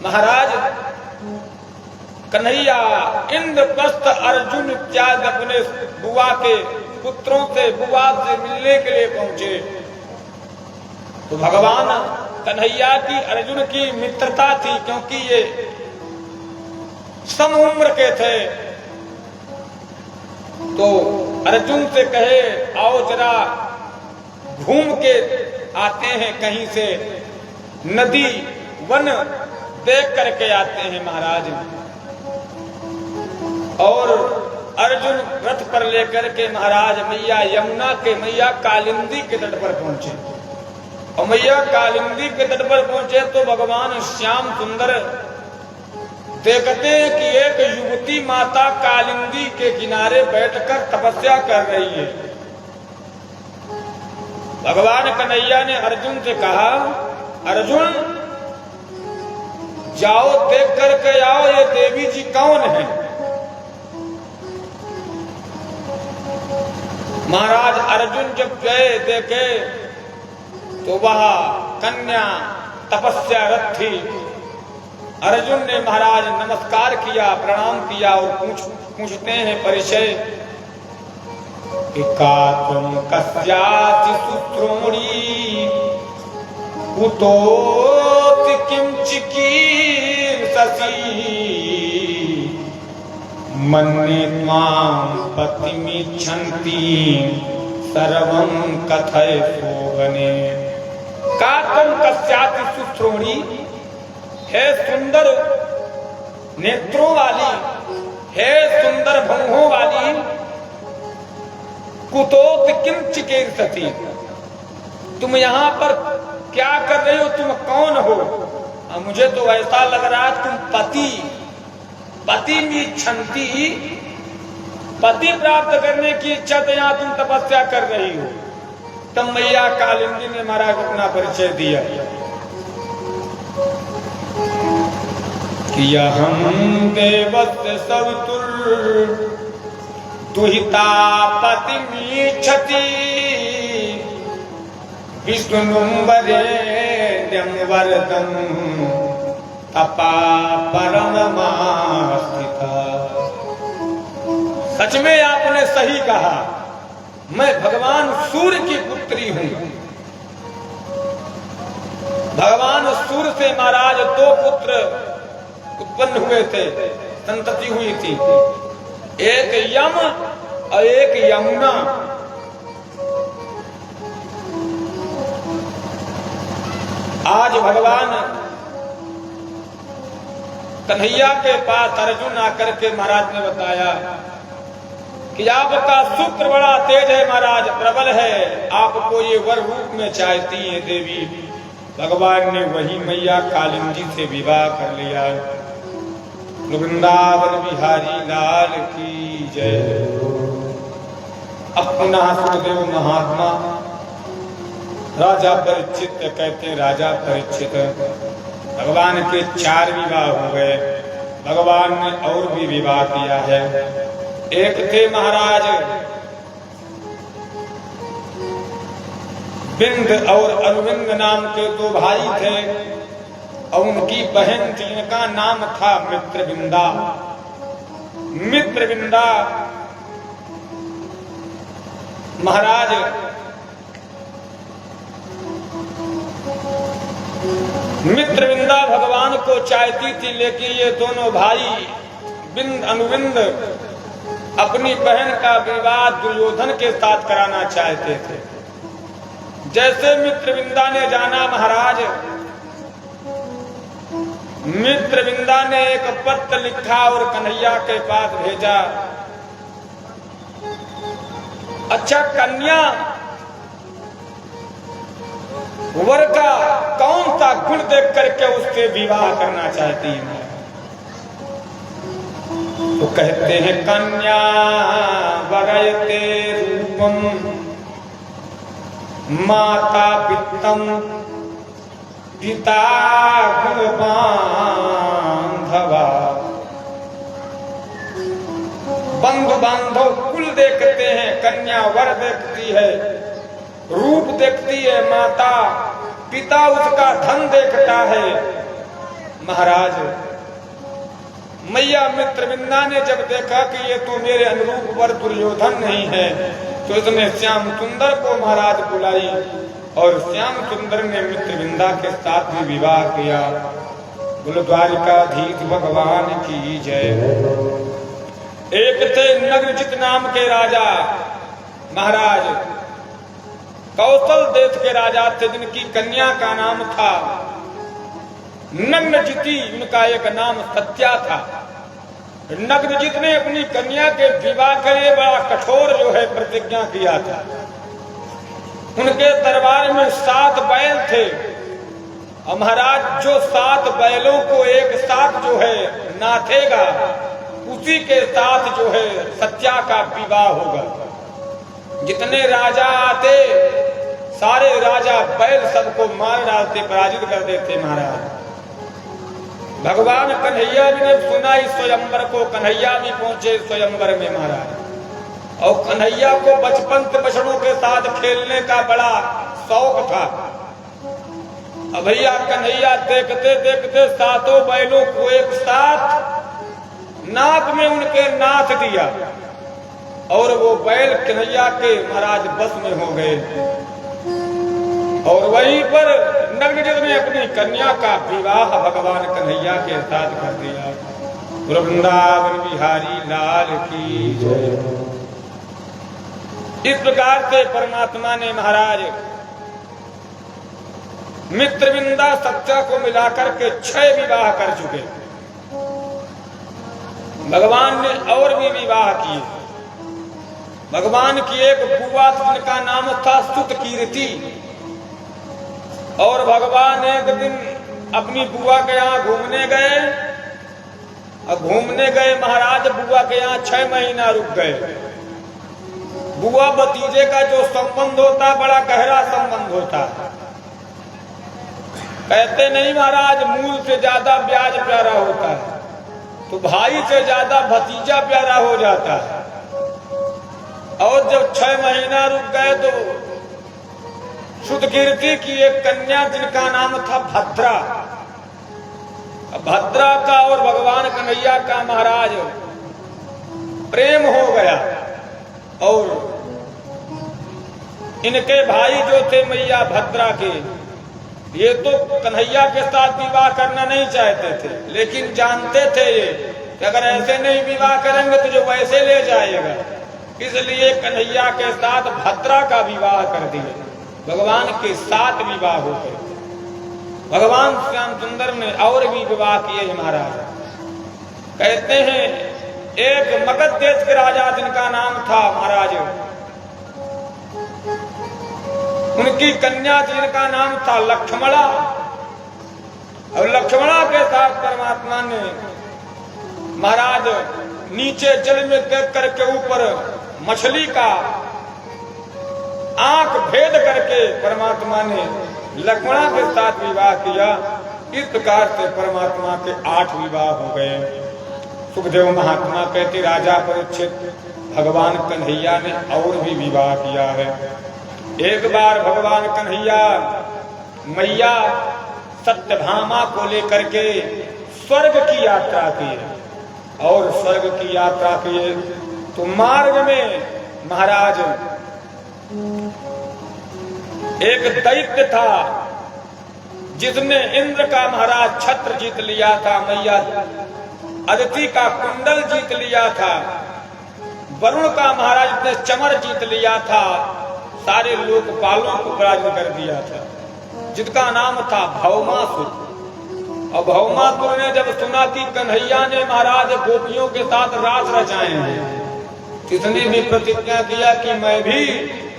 Speaker 1: महाराज कन्हैया इंद्रप्रस्थ अर्जुन इत्यादि अपने बुआ के पुत्रों से बुआ से मिलने के लिए पहुंचे। तो भगवान कन्हैया की अर्जुन की मित्रता थी, क्योंकि ये सम उम्र के थे। तो अर्जुन से कहे, आओ जरा घूम के आते हैं, कहीं से नदी वन देख करके आते हैं महाराज। और अर्जुन रथ पर लेकर के महाराज मैया यमुना के मैया कालिंदी के तट पर पहुंचे। और मैया कालिंदी के तट पर पहुंचे तो भगवान श्याम सुंदर देखते हैं कि एक युवती माता कालिंदी के किनारे बैठकर तपस्या कर रही है। भगवान कन्हैया ने अर्जुन से कहा, अर्जुन जाओ देख करके आओ, ये देवी जी कौन है। महाराज अर्जुन जब गए देखे तो वह कन्या तपस्यारत थी। अर्जुन ने महाराज नमस्कार किया, प्रणाम किया और पूछते हैं परिचय। एकात्म कस्याति सुत्रोणी कुतोत किंचिकीर्षसि मन्ये त्वां पतिमिच्छन्ति सर्वं कथय शोभने। कात्म कस्याति सुत्रोणी, है सुंदर नेत्रों वाली, है सुंदर भंगों वाली। कुतोत किंचिकीर्षसि, तुम यहाँ पर क्या कर रहे हो, तुम कौन हो। मुझे तो ऐसा लग रहा है तुम पति इच्छन्ति, पति प्राप्त करने की इच्छा से यहाँ तुम तपस्या कर रही हो। तब मैया कालिंदी ने महाराज अपना परिचय दिया कि हम देवस्य सवितुर दुहिता पतिमीच्छति विष्णुं वरेण्यं वरदं तपा परममास्थिता। सच में आपने सही कहा, मैं भगवान सूर्य की पुत्री हूं। भगवान सूर्य से महाराज 2 पुत्र उत्पन्न हुए थे, संतति हुई थी। एक यम और एक यमुना। आज भगवान कन्हैया के पास अर्जुन आकर के महाराज ने बताया कि आपका शुक्र बड़ा तेज है महाराज, प्रबल है, आपको ये वर रूप में चाहती है देवी। भगवान ने वही मैया कालिंदी से विवाह कर लिया। वृंदावन बिहारी लाल की जय। अपना सुखदेव महात्मा राजा परीक्षित कहते हैं, राजा परीक्षित भगवान के 4 विवाह हो गए। भगवान ने और भी विवाह किया है। एक थे महाराज बिंद और अरविंद नाम के 2 भाई थे और उनकी बहन थी, इनका नाम था मित्रविंदा। मित्रविंदा महाराज मित्रविंदा भगवान को चाहती थी, लेकिन ये दोनों भाई बिंद अनुविंद अपनी बहन का विवाह दुर्योधन के साथ कराना चाहते थे। जैसे मित्रविंदा ने जाना महाराज, मित्रविंदा ने एक पत्र लिखा और कन्हैया के पास भेजा। अच्छा कन्या, वर का कौन सा गुण देख करके उससे विवाह करना चाहती है? तो कहते हैं कन्या वरयते रूपम माता वित्तम पिता गुण बांधवा। बंधु बांधव कुल देखते हैं, कन्या वर देखती है, रूप देखती है, माता पिता उसका धन देखता है। महाराज मैया मित्रविंदा ने जब देखा कि ये तो मेरे अनुरूप वर दुर्योधन नहीं है, तो इसने श्याम सुंदर को महाराज बुलाई और श्याम सुंदर ने मित्रविंदा के साथ भी विवाह किया। बोलो द्वारिकाधीश भगवान की जय। एक थे नग्नजित नाम के राजा महाराज, कौशल देश के राजा थे, जिनकी कन्या का नाम था नग्नजिती, उनका एक नाम सत्या था। नग्नजित ने अपनी कन्या के विवाह के लिए बड़ा कठोर जो है प्रतिज्ञा किया था। उनके दरबार में 7 बैल थे और महाराज जो 7 बैलों को एक साथ जो है नाथेगा, उसी के साथ जो है सत्या का विवाह होगा। जितने राजा आते सारे राजा बैल सबको मार डालते, पराजित कर देते महाराज। भगवान कन्हैया भी ने सुना इस स्वयंवर को, कन्हैया भी पहुंचे स्वयंवर में महाराज। और कन्हैया को बचपन से बछड़ों के साथ खेलने का बड़ा शौक था। अब भैया कन्हैया देखते देखते 7 बैलों को एक साथ नाक में उनके नाथ दिया और वो बैल कन्हैया के महाराज बस में हो गए। और वहीं पर नग्नजित ने अपनी कन्या का विवाह भगवान कन्हैया के साथ कर दिया। वृंदावन बिहारी लाल की जय। इस प्रकार से परमात्मा ने महाराज मित्रविंदा सत्या को मिलाकर के 6 विवाह कर चुके। भगवान ने और भी विवाह किए। भगवान की एक बुआ जिनका नाम था सुतकीर्ति, और भगवान एक दिन अपनी बुआ के यहाँ घूमने गए। और घूमने गए महाराज, बुआ के यहाँ 6 महीना रुक गए। बुआ भतीजे का जो संबंध होता बड़ा गहरा संबंध होता। कहते नहीं महाराज मूल से ज्यादा ब्याज प्यारा होता है, तो भाई से ज्यादा भतीजा प्यारा हो जाता है। और जब 6 महीना रुक गए तो सुतकीर्ति की एक कन्या जिनका नाम था भद्रा, भद्रा का और भगवान कन्हैया का महाराज प्रेम हो गया। और इनके भाई जो थे मैया भद्रा के, ये तो कन्हैया के साथ विवाह करना नहीं चाहते थे, लेकिन जानते थे ये कि अगर ऐसे नहीं विवाह करेंगे तो जो वैसे ले जाएगा, इसलिए कन्हैया के साथ भद्रा का विवाह कर दिए। भगवान के 7 विवाह हो गए। भगवान श्याम सुंदर ने और भी विवाह किए महाराज। कहते हैं एक मगध देश के राजा जिनका नाम था महाराज, उनकी कन्या जिनका नाम था लक्ष्मणा, और लक्ष्मणा के साथ परमात्मा ने महाराज नीचे जल में देख करके ऊपर मछली का आंख भेद करके परमात्मा ने लक्ष्मणा के साथ विवाह किया। इस प्रकार से परमात्मा के 8 विवाह हो गए। सुखदेव महात्मा कहते राजा परीक्षित भगवान कन्हैया ने और भी विवाह किया है। एक बार भगवान कन्हैया मैया सत्यभामा को लेकर के स्वर्ग की यात्रा की, और स्वर्ग की यात्रा किए तो मार्ग में महाराज एक दैत्य था जिसने इंद्र का महाराज छत्र जीत लिया था, मैया अदिति का कुंडल जीत लिया था, वरुण का महाराज ने चमर जीत लिया था, सारे लोकपालों को पराजित कर दिया था, जिसका नाम था भौमासुर। और भौमासुर ने जब सुना कि कन्हैया ने महाराज गोपियों के साथ रास रचाए हैं, इसने भी प्रतिज्ञा किया कि मैं भी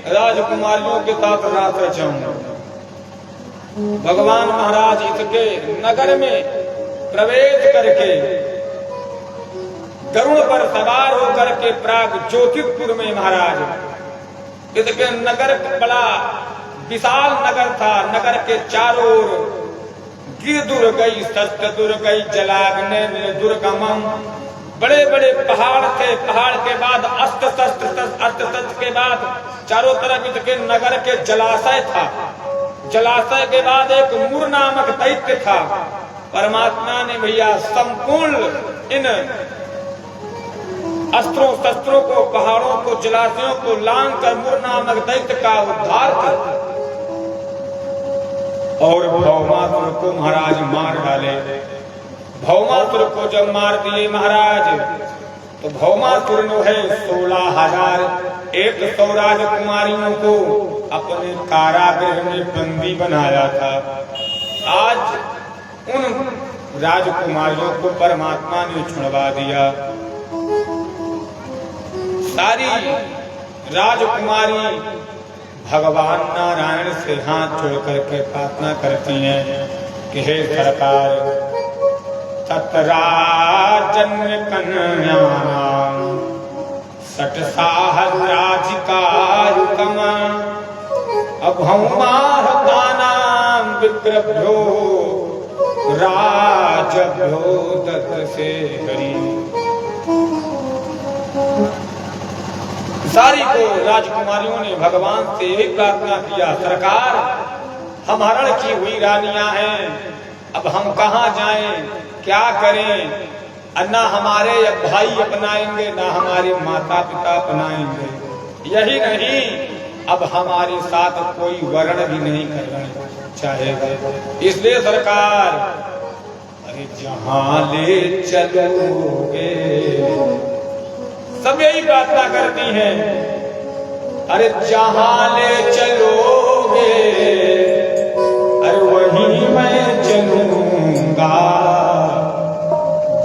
Speaker 1: राजकुमारियों के साथ रास रचाऊंगा। भगवान महाराज इसके नगर में प्रवेश करके गरुड़ पर सवार होकर के प्राग ज्योतिषपुर में महाराज इसके नगर बड़ा विशाल नगर था। नगर के चारों ओर गिर दुर्गई शस्त्र दुर्गई जलाग्नि दुर्गमम, बड़े बड़े पहाड़ थे। पहाड़ के बाद अस्त्र शस्त्र के बाद चारों तरफ इसके नगर के जलाशय था। जलाशय के बाद एक मुर नामक दैत्य था। परमात्मा ने भैया संपूर्ण इन अस्त्रों शस्त्रों को, पहाड़ों को, जलाशयों को लांग कर मुर नामक दैत्य का उद्धार किया और भौमासुर को महाराज मार डाले। भौमासुर को जब मार दिए महाराज तो भौमासुर ने है 16,100 राजकुमारियों को अपने कारागृह में बंदी बनाया था। आज उन राजकुमारियों को परमात्मा ने छुड़वा दिया। सारी राजकुमारी भगवान नारायण से हाथ जोड़ करके प्रार्थना करती हैं कि हे सरकार तत्राजन्य कन्यानां सट सहस्राधिकारुकम अभौमाहतानां विप्रभ्यो राजभ्यो दत्से हरि। सारी को राजकुमारियों ने भगवान से यही प्रार्थना किया, सरकार हम हरण की हुई रानियां हैं, अब हम कहाँ जाएं, क्या करें? ना हमारे भाई अपनाएंगे ना हमारे माता पिता अपनाएंगे, यही नहीं अब हमारे साथ कोई वर्ण भी नहीं करना चाहेगा। इसलिए सरकार अरे जहां ले चलोगे, सब यही प्रार्थना करती हैं, अरे जहां ले चलोगे अरे वहीं मैं चलूंगा,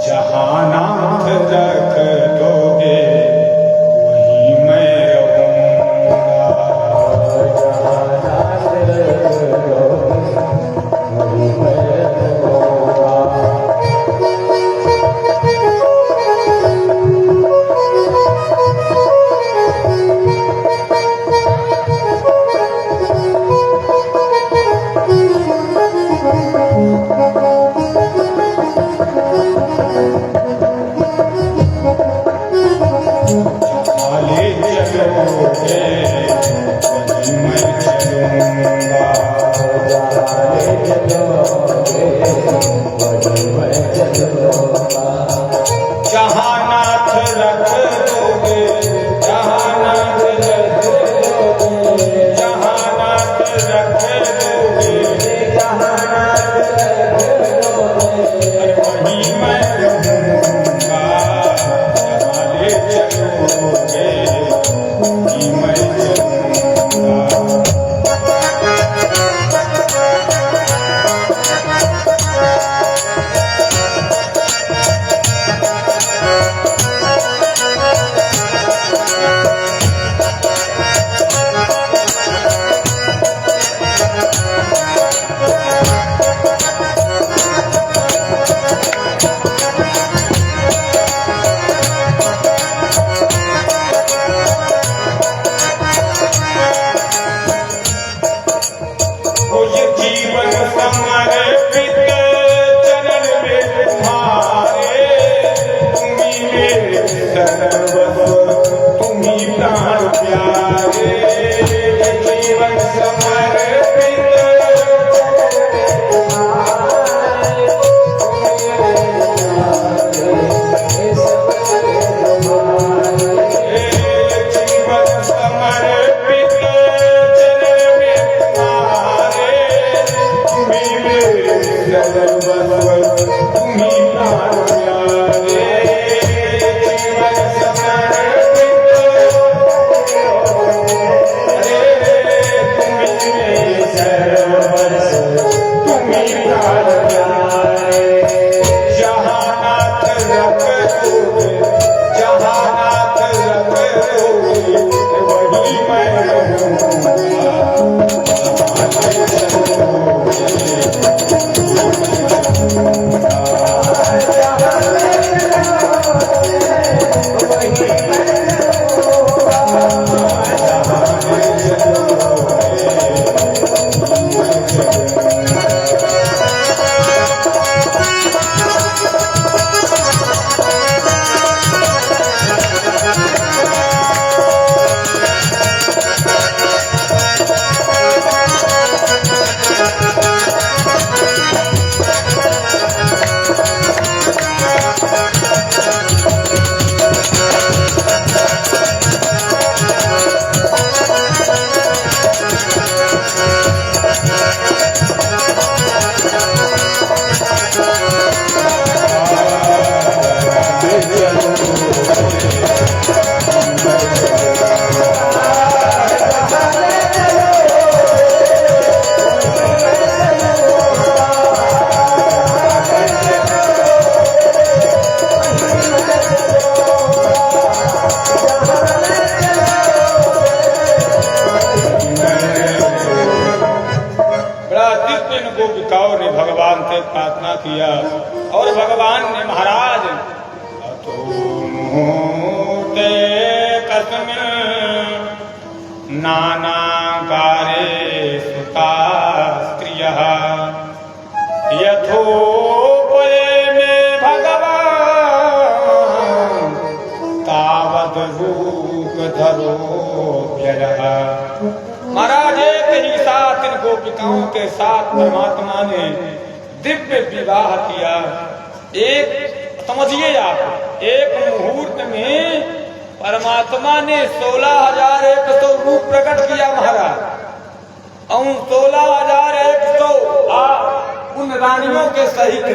Speaker 1: जहां नाम रख दोगे वहीं मैं रहूंगा। प्रार्थना किया और भगवान ने महाराज कसम नाना कारे सुता स्त्रिय यथोपये में भगवान तावत रूप धरो व्ययः। महाराज एक ही साथ इन गोपिकाओं के साथ परमात्मा ने दिव्य विवाह किया। एक समझिए आप, एक मुहूर्त में परमात्मा ने 16,100 रूप प्रकट किया महाराज, और 16,100 उन रानियों के सहित